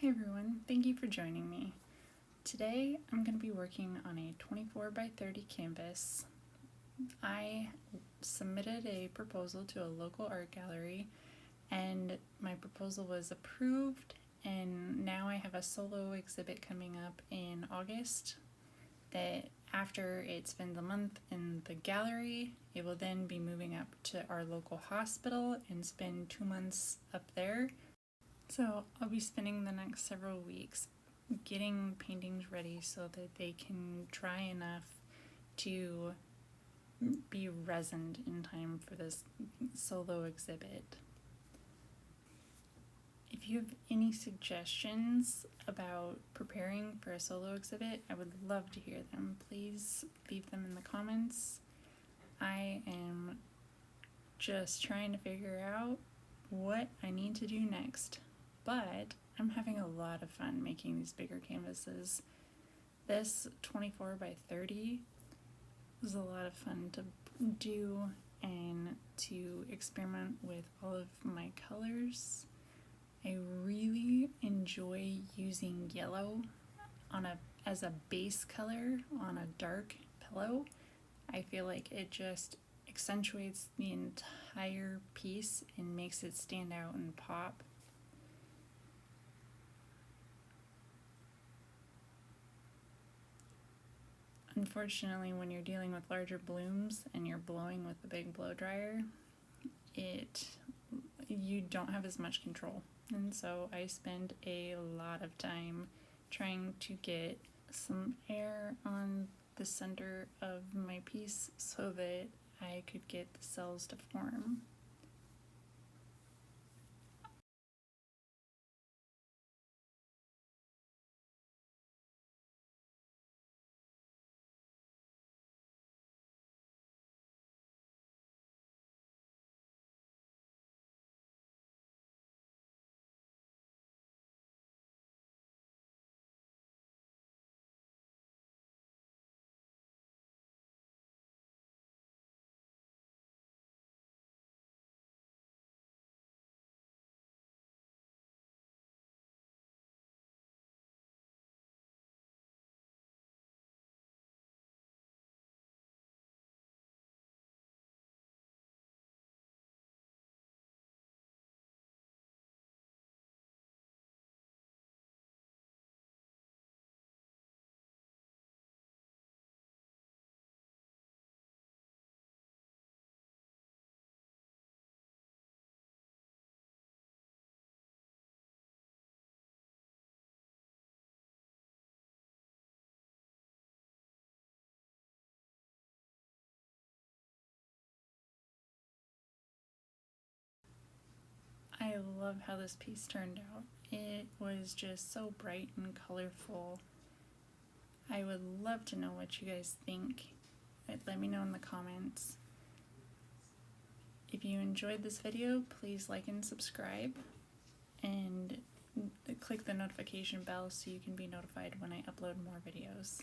Hey everyone, thank you for joining me. Today I'm going to be working on a 24 by 30 canvas. I submitted a proposal to a local art gallery and my proposal was approved, and now I have a solo exhibit coming up in August that after it spends a month in the gallery, it will then be moving up to our local hospital and spend 2 months up there. So I'll be spending the next several weeks getting paintings ready so that they can dry enough to be resined in time for this solo exhibit. If you have any suggestions about preparing for a solo exhibit, I would love to hear them. Please leave them in the comments. I am just trying to figure out what I need to do next. But I'm having a lot of fun making these bigger canvases. This 24 by 30 was a lot of fun to do and to experiment with all of my colors. I really enjoy using yellow as a base color on a dark pillow. I feel like it just accentuates the entire piece and makes it stand out and pop. Unfortunately, when you're dealing with larger blooms and you're blowing with the big blow dryer, you don't have as much control. And so I spend a lot of time trying to get some air on the center of my piece so that I could get the cells to form. I love how this piece turned out. It was just so bright and colorful. I would love to know what you guys think. Let me know in the comments. If you enjoyed this video, please like and subscribe and click the notification bell so you can be notified when I upload more videos.